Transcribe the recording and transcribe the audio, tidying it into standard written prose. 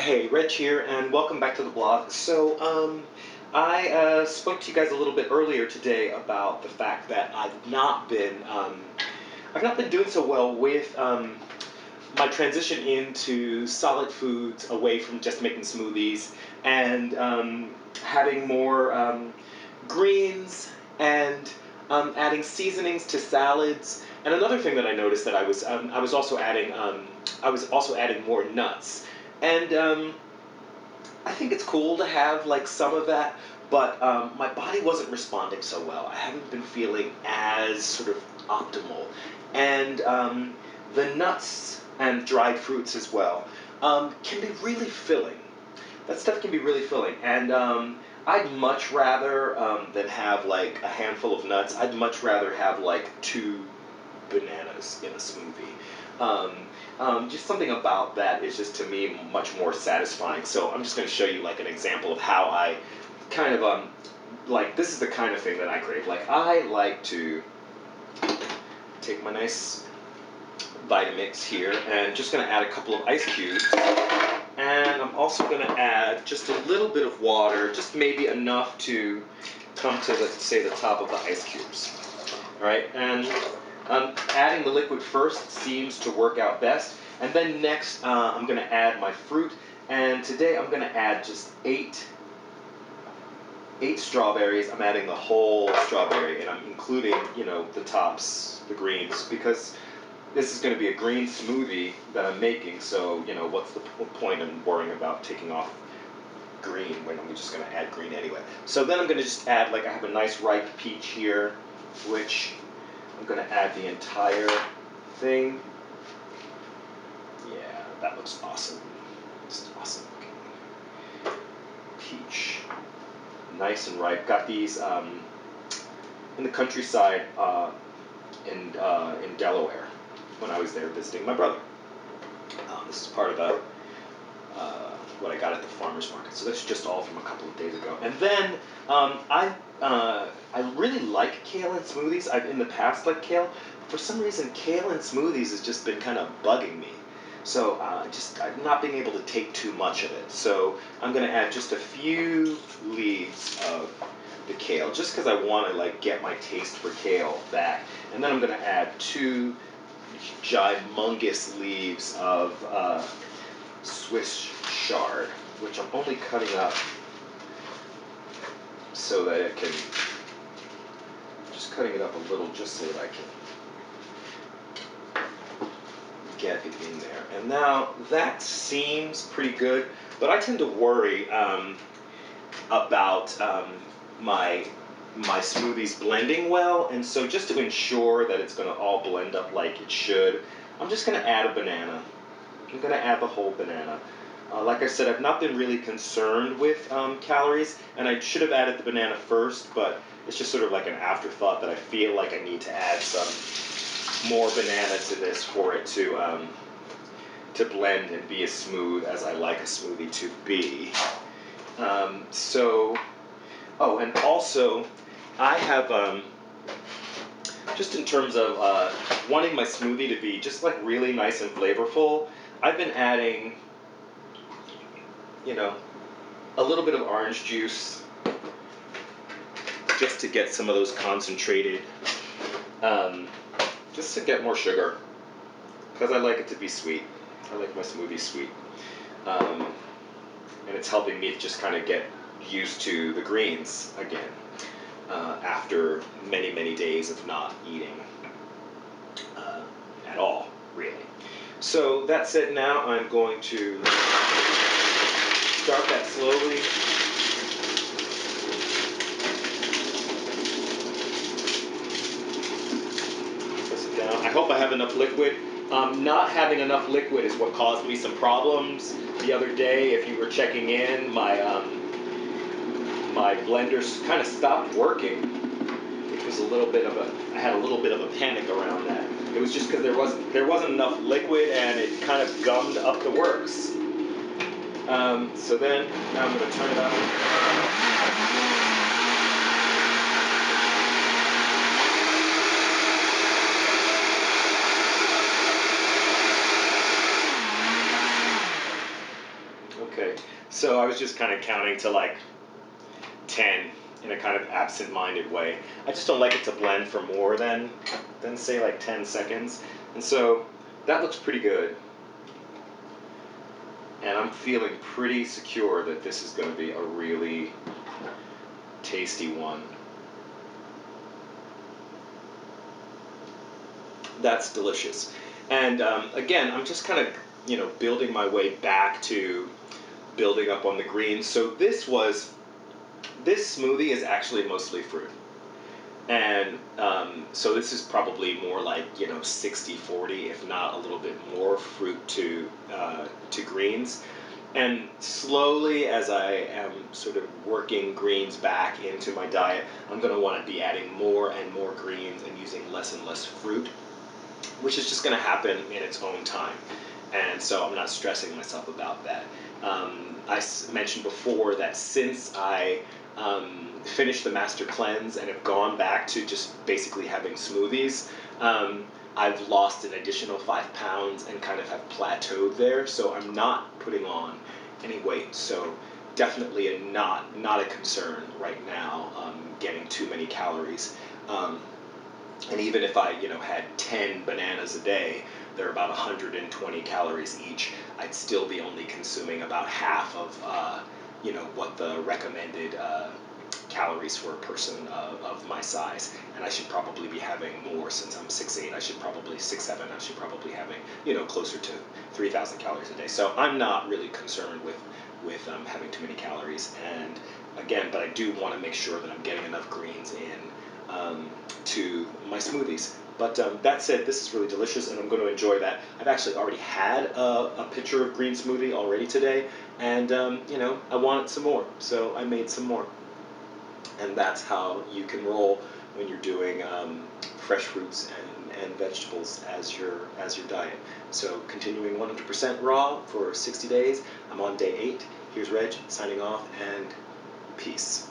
Hey, Reg here, and welcome back to the blog. I spoke to you guys a little bit earlier today about the fact that I've not been doing so well with my transition into solid foods, away from just making smoothies, and having more greens and adding seasonings to salads. And another thing that I noticed that I was also adding more nuts. And I think it's cool to have like some of that, but my body wasn't responding so well. I haven't been feeling as sort of optimal, and the nuts and dried fruits as well can be really filling. That stuff can be really filling, and I'd much rather than have like a handful of nuts. I'd much rather have like two bananas in a smoothie. Just something about that is just to me much more satisfying. So I'm just going to show you like an example of how I kind of like this is the kind of thing that I crave. Like I like to take my nice Vitamix here and just going to add a couple of ice cubes. And I'm also going to add just a little bit of water, just maybe enough to come to the top of the ice cubes. All right, and adding the liquid first seems to work out best. And then next, I'm going to add my fruit. And today I'm going to add just eight strawberries. I'm adding the whole strawberry, and I'm including, the tops, the greens, because this is going to be a green smoothie that I'm making. So, what's the point in worrying about taking off green when I'm just going to add green anyway? So then I'm going to just add, like I have a nice ripe peach here, which I'm going to add the entire thing. Yeah, that looks awesome. Just awesome looking. Peach. Nice and ripe. Got these in the countryside in Delaware when I was there visiting my brother. This is part of what I got at the farmer's market. So this is just all from a couple of days ago. And then I really like kale in smoothies. I've in the past liked kale. For some reason, kale in smoothies has just been kind of bugging me. So I'm not being able to take too much of it. So I'm going to add just a few leaves of the kale, just because I want to like get my taste for kale back. And then I'm going to add two gigumongous leaves of Swiss chard, which I'm only cutting up so that it can, just cutting it up a little just so that I can get it in there. And now that seems pretty good, but I tend to worry about my smoothies blending well, and so just to ensure that it's going to all blend up like it should, I'm just going to add a banana. I'm going to add the whole banana. Like I said, I've not been really concerned with calories, and I should have added the banana first, but it's just sort of like an afterthought that I feel like I need to add some more banana to this for it to blend and be as smooth as I like a smoothie to be. Oh, and also, I have, just in terms of wanting my smoothie to be just like really nice and flavorful, I've been adding, a little bit of orange juice just to get some of those concentrated, just to get more sugar, because I like it to be sweet. I like my smoothie sweet. And it's helping me just kind of get used to the greens again after many, many days of not eating at all, really. So that's it. Now I'm going to start that slowly. Press it down. I hope I have enough liquid. Not having enough liquid is what caused me some problems the other day. If you were checking in, my blender kind of stopped working. Which was I had a little bit of a panic around that. It was just because there wasn't enough liquid, and it kind of gummed up the works. So then, now I'm going to turn it on. Okay. So I was just kind of counting to like 10 in a kind of absent-minded way. I just don't like it to blend for more than say like 10 seconds. And so that looks pretty good. And I'm feeling pretty secure that this is going to be a really tasty one. That's delicious. And again, I'm just kind of, building my way back to building up on the greens. So this smoothie is actually mostly fruit. And so this is probably more like 60-40, if not a little bit more fruit to greens. And slowly, as I am sort of working greens back into my diet, I'm going to want to be adding more and more greens and using less and less fruit, which is just going to happen in its own time. And so I'm not stressing myself about that. I mentioned before that since I finished the master cleanse and have gone back to just basically having smoothies, I've lost an additional 5 pounds and kind of have plateaued there. So I'm not putting on any weight. So definitely not a concern right now, getting too many calories. And even if I, had 10 bananas a day, they're about 120 calories each. I'd still be only consuming about half of, what the recommended calories for a person of my size. And I should probably be having more since I'm 6'8". I should probably 6'7". I should probably having, closer to 3,000 calories a day. So I'm not really concerned with having too many calories. And again, but I do want to make sure that I'm getting enough greens in to my smoothies. But that said, this is really delicious, and I'm going to enjoy that. I've actually already had a pitcher of green smoothie already today, and I wanted some more, so I made some more. And that's how you can roll when you're doing fresh fruits and vegetables as your diet. So continuing 100% raw for 60 days. I'm on day 8. Here's Reg signing off, and peace.